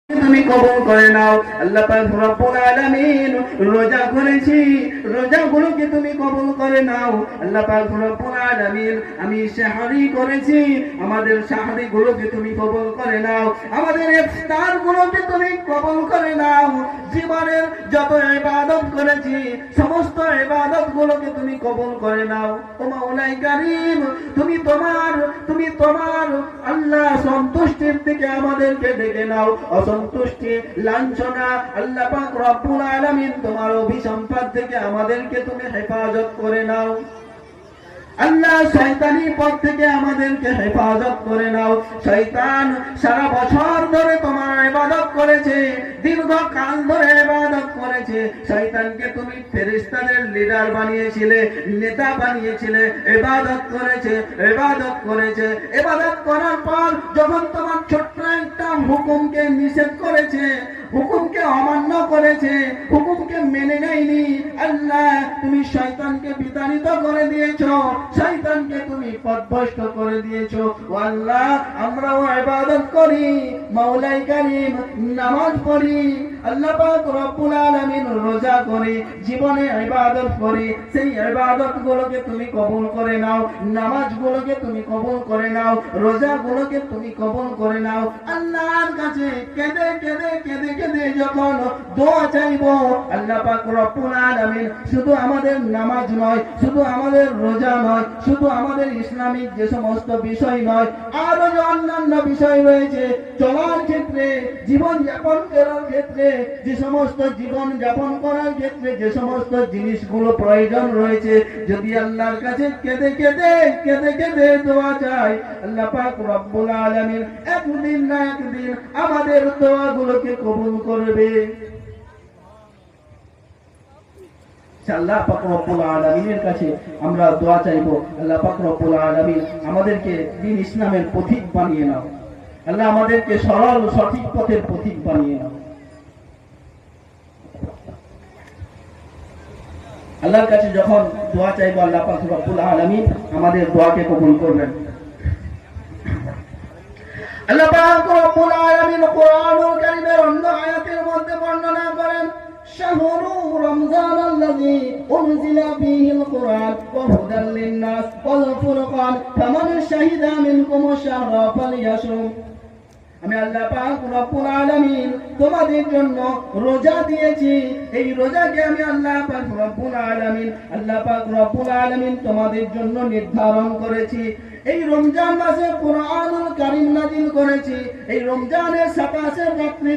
তুমি কবুল করে নাও। আল্লাহ পাক রব্বুল আলামিন রোজা করেছি, রোজাগুলোকে তুমি কবুল করে নাও। আল্লাহ পাক রব্বুল আলামিন আমি সাহরি করেছি, আমাদের সাহরি গুলোকে তুমি কবুল করে নাও। আমাদের ইফতার গুলোকে তুমি কবুল করে নাও। জীবনের যত ইবাদত করেছি সমস্ত ইবাদত গুলোকে তুমি কবুল করে নাও। ও মাওলাই কারীম, তুমি তোমার আল্লাহ সন্তুষ্টির থেকে আমাদেরকে ডেকে নাও। অসন্তুষ্টি, লাঞ্ছনা, আল্লাহ পাক রব্বুল আলামিন তোমার অভিসম্পাদ থেকে আমাদেরকে তুমি হেফাজত করে নাও। আল্লাহ শয়তানি পথ থেকে আমাদেরকে হেফাজত করে নাও। শয়তান সারা বছর ধরে তোমার ইবাদত করেছে, দীর্ঘকাল ধরে ইবাদত করেছে। শয়তানকে তুমি ফেরেশতাদের লিডার বানিয়েছিলে, নেতা বানিয়েছিলে, ইবাদত করেছে। ইবাদত করার পর যখন তোমার ছোট্ট একটা হুকুমকে নিষেধ করেছে, হুকুমকে অমান্য করেছে, হুকুমকে মেনে নেয়নি, আল্লাহ তুমি শয়তানকে বিতাড়িত করে দিয়েছো, শয়তানকে তুমি পথভ্রষ্ট করে দিয়েছো। ও আল্লাহ, আমরাও ইবাদত করি, মাওলাই কারীম নামাজ পড়ি, আল্লাহ পাক রব্বুল আলামিন রোজা করি, জীবনে ইবাদত করি। সেই ইবাদতগুলোকে তুমি কবুল করে নাও, নামাজগুলোকে তুমি কবুল করে নাও, রোজাগুলোকে তুমি কবুল করে নাও। আল্লাহর কাছে কেঁদে কেঁদে কেঁদে কেঁদে যখন দোয়া চাইবো, আল্লাহ পাক রব্বুল আলামিন শুধু আমাদের নামাজ নয়, শুধু আমাদের রোজা নয়, শুধু আমাদের ইসলামিক যে সমস্ত বিষয় নয়, আরো যে অন্যান্য বিষয় রয়েছে, চলার ক্ষেত্রে, জীবন যাপন করার ক্ষেত্রে, যে সমস্ত জীবন যাপন করার ক্ষেত্রে যে সমস্ত জিনিসগুলো প্রয়োজন রয়েছে, যদি আল্লাহর কাছে কেঁদে কেঁদে কেঁদে কেঁদে দোয়া চাই, আল্লাহ পাক রব্বুল আলামিন একদিন না একদিন আমাদের দোয়াগুলোকে কবুল করবে। আল্লাহ পাক রব্বুল আলামিনের কাছে আমরা দোয়া চাইবো, আল্লাহ পাক রব্বুল আলামিন আমাদেরকে দ্বীন ইসলামের পথিক বানিয়ে নাও। আল্লাহ আমাদেরকে সরল সঠিক পথের পথিক বানিয়ে নাও। আল্লাহর কাছে যখন দোয়া চাইবো, আল্লাহ পাক রব্বুল আলামিন আমাদের দোয়াকে কবুল করবেন। আল্লাহ পাক রব্বুল আলামিন কোরআনুল কারীমের অন্য আয়াতের মধ্যে বর্ণনা করেন, শাহরু রমজান আল্লাযী উনজিলা ফীহিল কুরআন ওয়া হুদাল লিন-নাস ওয়াল ফুরকান ফামান শাহিদা মিনকুমুশ শাহরা ফালইয়াসুম। আমি আল্লাহ পাক রব্বুল আলামিন তোমাদের জন্য রোজা দিয়েছি। এই রোজাকে আমি আল্লাহ পাক রব্বুল আলামিন তোমাদের জন্য নির্ধারণ করেছি। এই রমজান মাসে কুরআনুল কারীম নাযিল করেছি। এই রমজানের 27 রাত্রি